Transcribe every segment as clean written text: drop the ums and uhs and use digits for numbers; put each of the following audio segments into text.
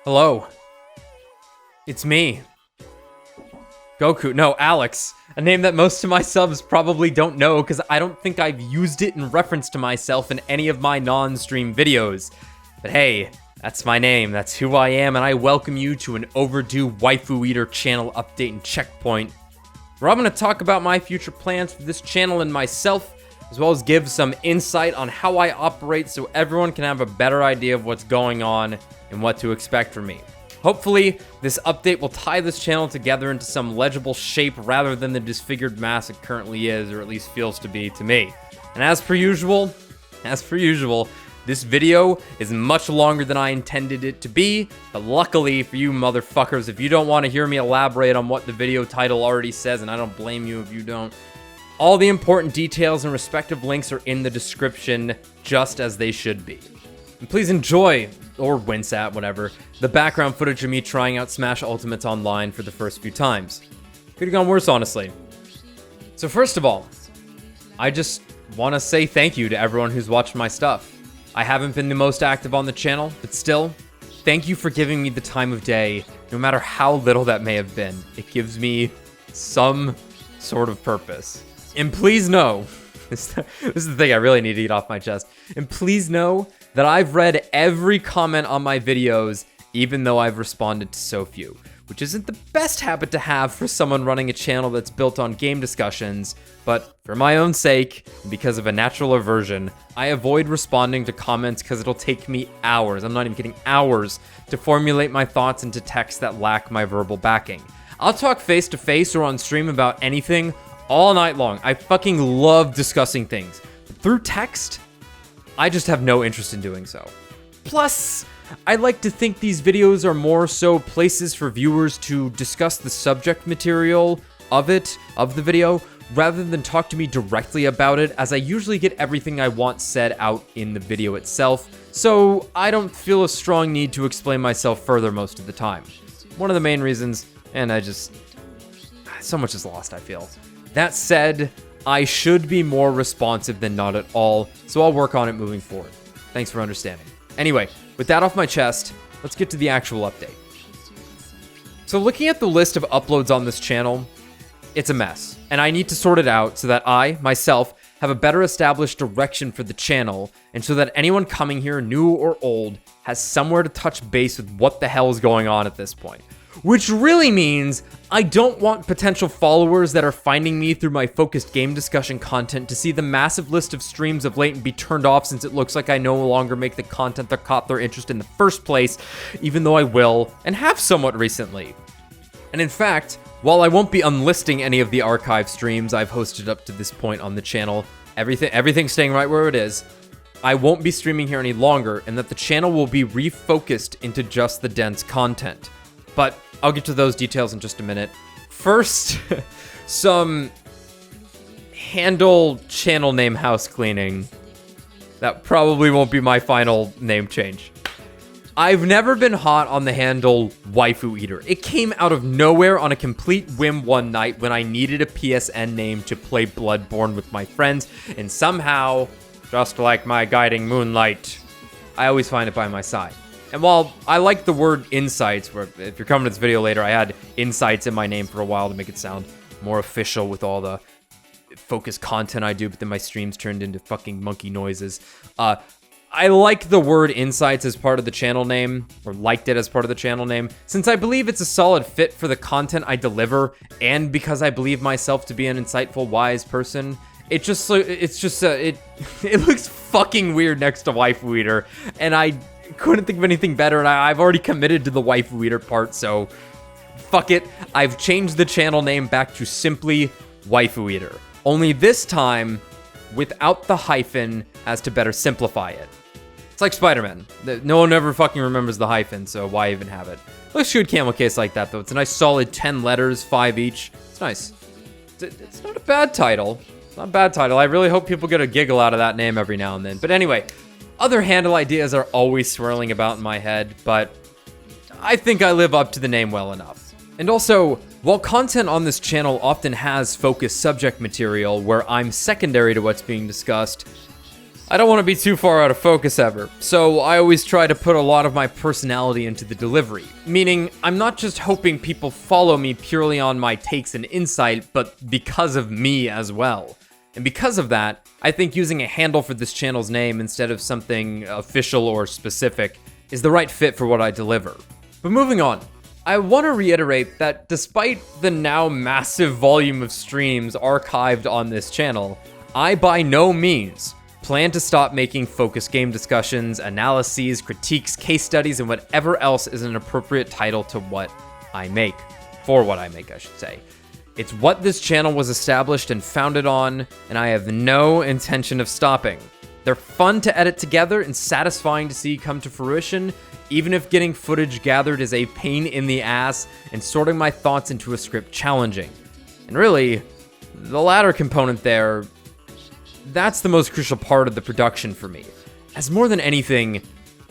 Hello. It's me. Goku. No, Alex. A name that most of my subs probably don't know because I don't think I've used it in reference to myself in any of my non-stream videos. But hey, that's my name, that's who I am, and I welcome you to an overdue WaifuEater channel update and checkpoint, where I'm going to talk about my future plans for this channel and myself, as well as give some insight on how I operate so everyone can have a better idea of what's going on and what to expect from me. Hopefully, this update will tie this channel together into some legible shape rather than the disfigured mass it currently is, or at least feels to be to me. And as per usual, this video is much longer than I intended it to be, but luckily for you motherfuckers, if you don't want to hear me elaborate on what the video title already says, and I don't blame you if you don't, all the important details and respective links are in the description, just as they should be. And please enjoy, or wince at, whatever, the background footage of me trying out Smash Ultimates online for the first few times. Could have gone worse, honestly. So first of all, I just want to say thank you to everyone who's watched my stuff. I haven't been the most active on the channel, but still, thank you for giving me the time of day, no matter how little that may have been. It gives me some sort of purpose. And please know, this is the thing I really need to get off my chest, and please know that I've read every comment on my videos, even though I've responded to so few, which isn't the best habit to have for someone running a channel that's built on game discussions, but for my own sake, and because of a natural aversion, I avoid responding to comments because it'll take me hours, I'm not even kidding, hours, to formulate my thoughts into texts that lack my verbal backing. I'll talk face to face or on stream about anything all night long. I fucking love discussing things. But through text, I just have no interest in doing so. Plus, I like to think these videos are more so places for viewers to discuss the subject material of the video, rather than talk to me directly about it, as I usually get everything I want said out in the video itself, so I don't feel a strong need to explain myself further most of the time. One of the main reasons, and so much is lost, I feel. That said, I should be more responsive than not at all, so I'll work on it moving forward. Thanks for understanding. Anyway, with that off my chest, let's get to the actual update. So looking at the list of uploads on this channel, it's a mess, and I need to sort it out so that I, myself, have a better established direction for the channel, and so that anyone coming here, new or old, has somewhere to touch base with what the hell is going on at this point. Which really means I don't want potential followers that are finding me through my focused game discussion content to see the massive list of streams of late and be turned off since it looks like I no longer make the content that caught their interest in the first place, even though I will, and have somewhat recently. And in fact, while I won't be unlisting any of the archive streams I've hosted up to this point on the channel, everything's staying right where it is, I won't be streaming here any longer, and that the channel will be refocused into just the dense content. But I'll get to those details in just a minute. First, some handle channel name house cleaning. That probably won't be my final name change. I've never been hot on the handle WaifuEater. It came out of nowhere on a complete whim one night when I needed a PSN name to play Bloodborne with my friends, and somehow, just like my guiding moonlight, I always find it by my side. And while I like the word insights, where if you're coming to this video later, I had insights in my name for a while to make it sound more official with all the focused content I do, but then my streams turned into fucking monkey noises. I like the word insights as part of the channel name, or liked it as part of the channel name, since I believe it's a solid fit for the content I deliver, and because I believe myself to be an insightful, wise person. It looks fucking weird next to WaifuEater, and I couldn't think of anything better, and I've already committed to the WaifuEater part, so fuck it. I've changed the channel name back to simply WaifuEater. Only this time, without the hyphen, as to better simplify it. It's like Spider-Man. No one ever fucking remembers the hyphen, so why even have it? Looks good camel case like that, though. It's a nice solid 10 letters, 5 each. It's nice. It's not a bad title. It's not a bad title. I really hope people get a giggle out of that name every now and then. But anyway, other handle ideas are always swirling about in my head, but I think I live up to the name well enough. And also, while content on this channel often has focused subject material where I'm secondary to what's being discussed, I don't want to be too far out of focus ever, so I always try to put a lot of my personality into the delivery, meaning I'm not just hoping people follow me purely on my takes and insight, but because of me as well. And because of that, I think using a handle for this channel's name instead of something official or specific is the right fit for what I deliver. But moving on, I want to reiterate that despite the now massive volume of streams archived on this channel, I by no means plan to stop making focused game discussions, analyses, critiques, case studies, and whatever else is an appropriate title to what I make. For what I make, I should say. It's what this channel was established and founded on, and I have no intention of stopping. They're fun to edit together and satisfying to see come to fruition, even if getting footage gathered is a pain in the ass and sorting my thoughts into a script challenging. And really, the latter component there, that's the most crucial part of the production for me. As more than anything,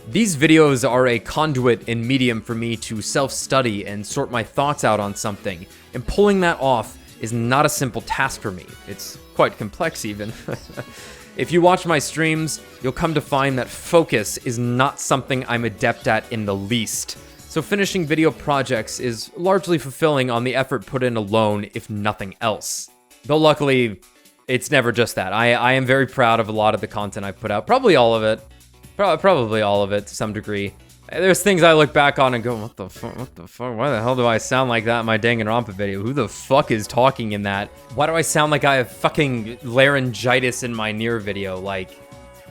these videos are a conduit and medium for me to self-study and sort my thoughts out on something, and pulling that off is not a simple task for me. It's quite complex even. If you watch my streams, you'll come to find that focus is not something I'm adept at in the least. So finishing video projects is largely fulfilling on the effort put in alone, if nothing else. Though luckily, it's never just that. I am very proud of a lot of the content I've put out. Probably all of it. Probably all of it to some degree. There's things I look back on and go, what the fuck? Why the hell do I sound like that in my Danganronpa video? Who the fuck is talking in that? Why do I sound like I have fucking laryngitis in my Nier video? Like,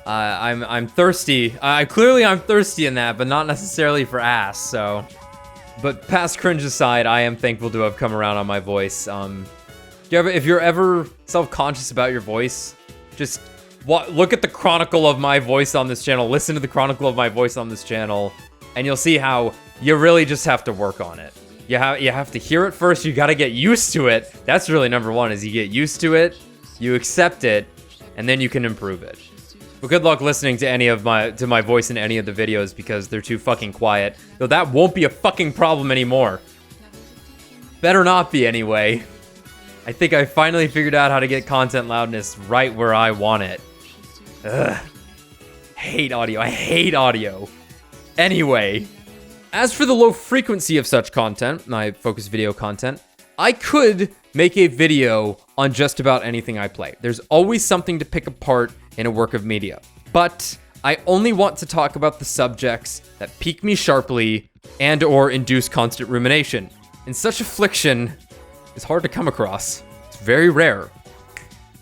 I'm thirsty. Clearly I'm thirsty in that, but not necessarily for ass, so. But past cringe aside, I am thankful to have come around on my voice. If you're ever self-conscious about your voice, just look at the chronicle of my voice on this channel, listen to the chronicle of my voice on this channel, and you'll see how you really just have to work on it. You have to hear it first, you gotta get used to it. That's really number one, is you get used to it, you accept it, and then you can improve it. But good luck listening to my voice in any of the videos because they're too fucking quiet. Though that won't be a fucking problem anymore. Better not be anyway. I think I finally figured out how to get content loudness right where I want it. Ugh. Hate audio. I hate audio. Anyway, as for the low frequency of such content, my focus video content, I could make a video on just about anything I play. There's always something to pick apart in a work of media. But I only want to talk about the subjects that pique me sharply and or induce constant rumination. And such affliction is hard to come across. It's very rare.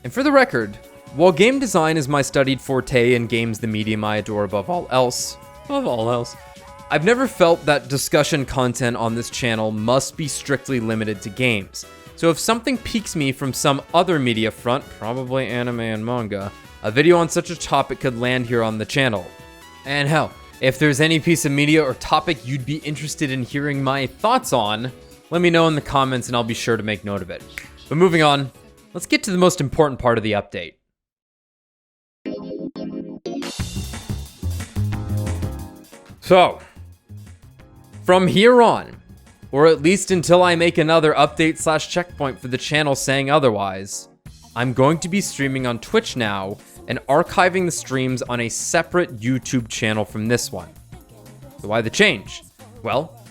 And for the record, while game design is my studied forte and games the medium I adore above all else, I've never felt that discussion content on this channel must be strictly limited to games. So if something piques me from some other media front, probably anime and manga, a video on such a topic could land here on the channel. And hell, if there's any piece of media or topic you'd be interested in hearing my thoughts on, let me know in the comments and I'll be sure to make note of it. But moving on, let's get to the most important part of the update. So, from here on, or at least until I make another update/checkpoint for the channel saying otherwise, I'm going to be streaming on Twitch now and archiving the streams on a separate YouTube channel from this one. So why the change? Well,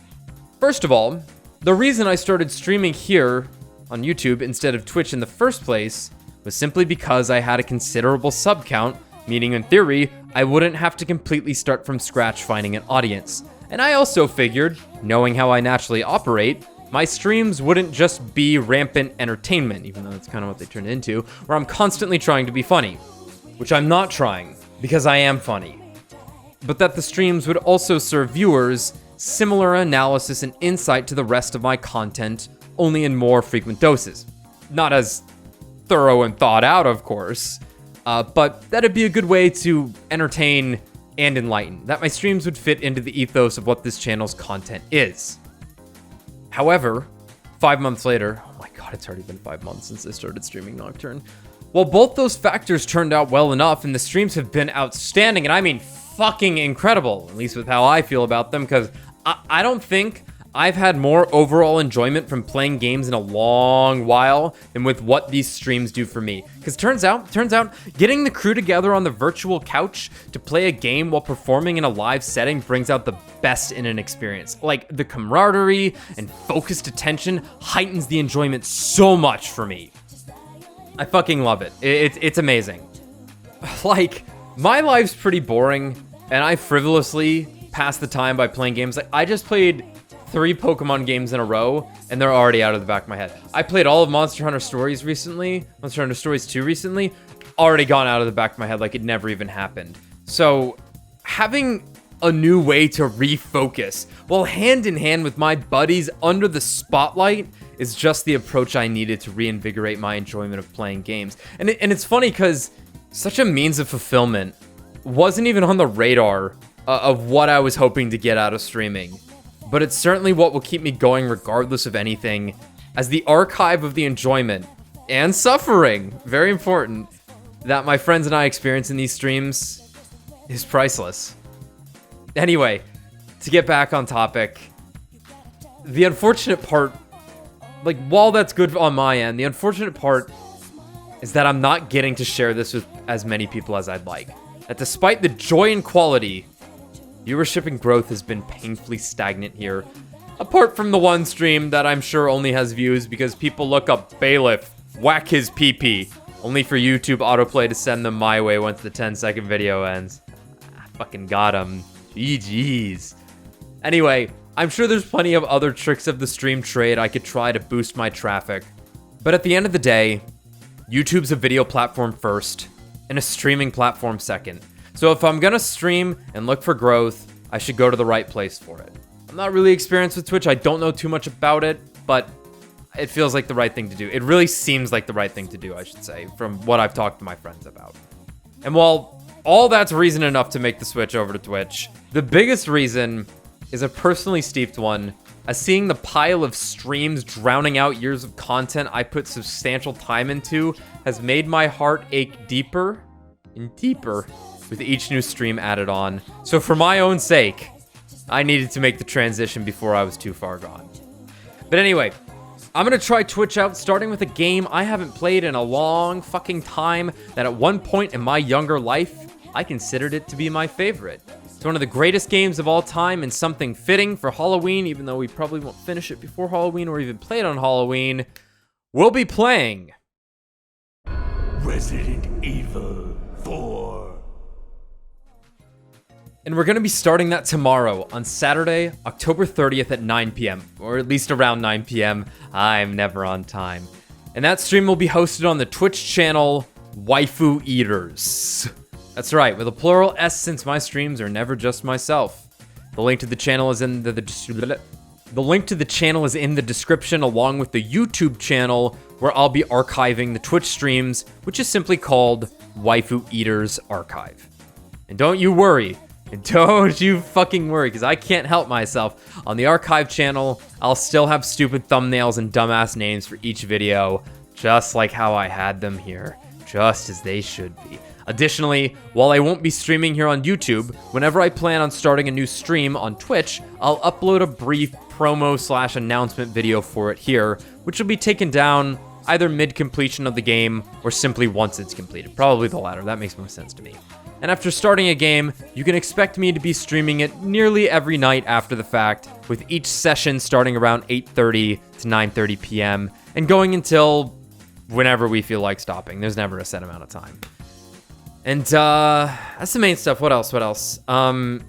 first of all, the reason I started streaming here on YouTube instead of Twitch in the first place was simply because I had a considerable sub count, meaning in theory, I wouldn't have to completely start from scratch finding an audience. And I also figured, knowing how I naturally operate, my streams wouldn't just be rampant entertainment, even though that's kind of what they turned into, where I'm constantly trying to be funny. Which I'm not trying, because I am funny. But that the streams would also serve viewers similar analysis and insight to the rest of my content, only in more frequent doses. Not as thorough and thought out, of course, but that'd be a good way to entertain and enlighten, that my streams would fit into the ethos of what this channel's content is. However, 5 months later, oh my god, it's already been 5 months since I started streaming Nocturne. Well, both those factors turned out well enough, and the streams have been outstanding, and I mean fucking incredible, at least with how I feel about them, because I don't think I've had more overall enjoyment from playing games in a long while than with what these streams do for me. Because turns out, getting the crew together on the virtual couch to play a game while performing in a live setting brings out the best in an experience. Like, the camaraderie and focused attention heightens the enjoyment so much for me. I fucking love it. It's amazing. Like, my life's pretty boring, and I frivolously pass the time by playing games. Like, I just played 3 Pokemon games in a row, and they're already out of the back of my head. I played all of Monster Hunter Stories recently, Monster Hunter Stories 2 recently, already gone out of the back of my head like it never even happened. So, having a new way to refocus, while hand in hand with my buddies under the spotlight, is just the approach I needed to reinvigorate my enjoyment of playing games. And it's funny because such a means of fulfillment wasn't even on the radar of what I was hoping to get out of streaming. But it's certainly what will keep me going regardless of anything, as the archive of the enjoyment and suffering, very important, that my friends and I experience in these streams is priceless. Anyway, to get back on topic, the unfortunate part, like, while that's good on my end, the unfortunate part is that I'm not getting to share this with as many people as I'd like. That despite the joy and quality, viewership and growth has been painfully stagnant here. Apart from the one stream that I'm sure only has views because people look up Bailiff, whack his PP, only for YouTube autoplay to send them my way once the 10-second video ends. I fucking got him. GG's. Anyway, I'm sure there's plenty of other tricks of the stream trade I could try to boost my traffic. But at the end of the day, YouTube's a video platform first, and a streaming platform second. So if I'm gonna stream and look for growth, I should go to the right place for it. I'm not really experienced with Twitch, I don't know too much about it, but it feels like the right thing to do. It really seems like the right thing to do, I should say, from what I've talked to my friends about. And while all that's reason enough to make the switch over to Twitch, the biggest reason is a personally steeped one, as seeing the pile of streams drowning out years of content I put substantial time into has made my heart ache deeper and deeper with each new stream added on. So for my own sake, I needed to make the transition before I was too far gone. But anyway, I'm gonna try Twitch out, starting with a game I haven't played in a long fucking time that at one point in my younger life, I considered it to be my favorite. It's one of the greatest games of all time and something fitting for Halloween, even though we probably won't finish it before Halloween or even play it on Halloween. We'll be playing Resident Evil 4. And we're going to be starting that tomorrow on Saturday, October 30th at 9 p.m. Or at least around 9 p.m. I'm never on time. And that stream will be hosted on the Twitch channel WaifuEaters. That's right, with a plural S since my streams are never just myself. The link to the channel is in the description, along with the YouTube channel where I'll be archiving the Twitch streams, which is simply called WaifuEaters Archive. And don't you worry. Don't you fucking worry, because I can't help myself. On the archive channel, I'll still have stupid thumbnails and dumbass names for each video, just like how I had them here, just as they should be. Additionally, while I won't be streaming here on YouTube, whenever I plan on starting a new stream on Twitch, I'll upload a brief promo/announcement video for it here, which will be taken down either mid-completion of the game or simply once it's completed. Probably the latter, that makes more sense to me. And after starting a game, you can expect me to be streaming it nearly every night after the fact, with each session starting around 8:30 to 9:30 p.m. and going until whenever we feel like stopping. There's never a set amount of time. And that's the main stuff. What else? Almost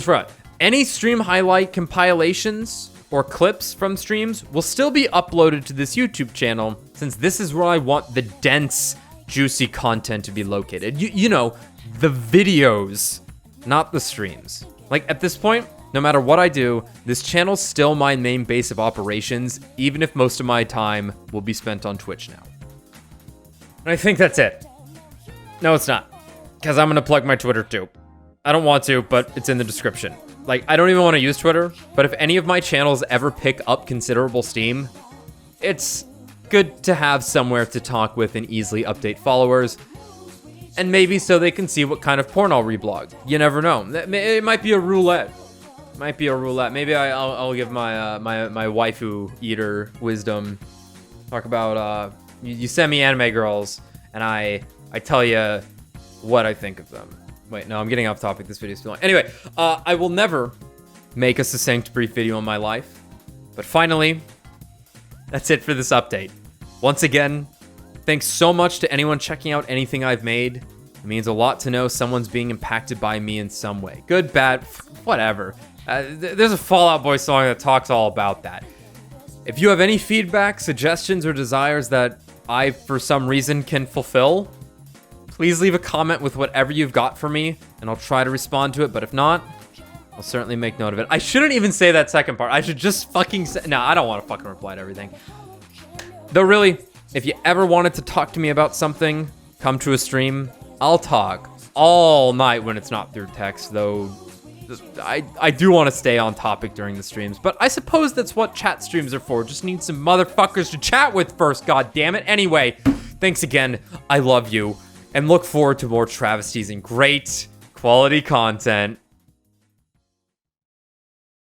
forgot. Any stream highlight compilations or clips from streams will still be uploaded to this YouTube channel, since this is where I want the dense, juicy content to be located. You know, the videos, not the streams. Like, at this point, no matter what I do, this channel's still my main base of operations, even if most of my time will be spent on Twitch now. And I think that's it. No, it's not. Because I'm going to plug my Twitter too. I don't want to, but it's in the description. Like, I don't even want to use Twitter, but if any of my channels ever pick up considerable steam, it's good to have somewhere to talk with and easily update followers. And maybe so they can see what kind of porn I'll reblog. You never know. It might be a roulette. Maybe I'll give my my waifu eater wisdom. Talk about you send me anime girls, and I tell you what I think of them. Wait, no, I'm getting off topic. This video's too long. Anyway, I will never make a succinct brief video in my life, but finally, that's it for this update. Once again, thanks so much to anyone checking out anything I've made. It means a lot to know someone's being impacted by me in some way. Good, bad, whatever. There's a Fall Out Boy song that talks all about that. If you have any feedback, suggestions, or desires that I, for some reason, can fulfill, please leave a comment with whatever you've got for me, and I'll try to respond to it, but if not, I'll certainly make note of it. I shouldn't even say that second part. I should just fucking say... No, I don't want to fucking reply to everything. Though really, if you ever wanted to talk to me about something, come to a stream. I'll talk all night when it's not through text, though I do want to stay on topic during the streams, but I suppose that's what chat streams are for. Just need some motherfuckers to chat with first, god damn it. Anyway, thanks again. I love you, and look forward to more travesties and great quality content.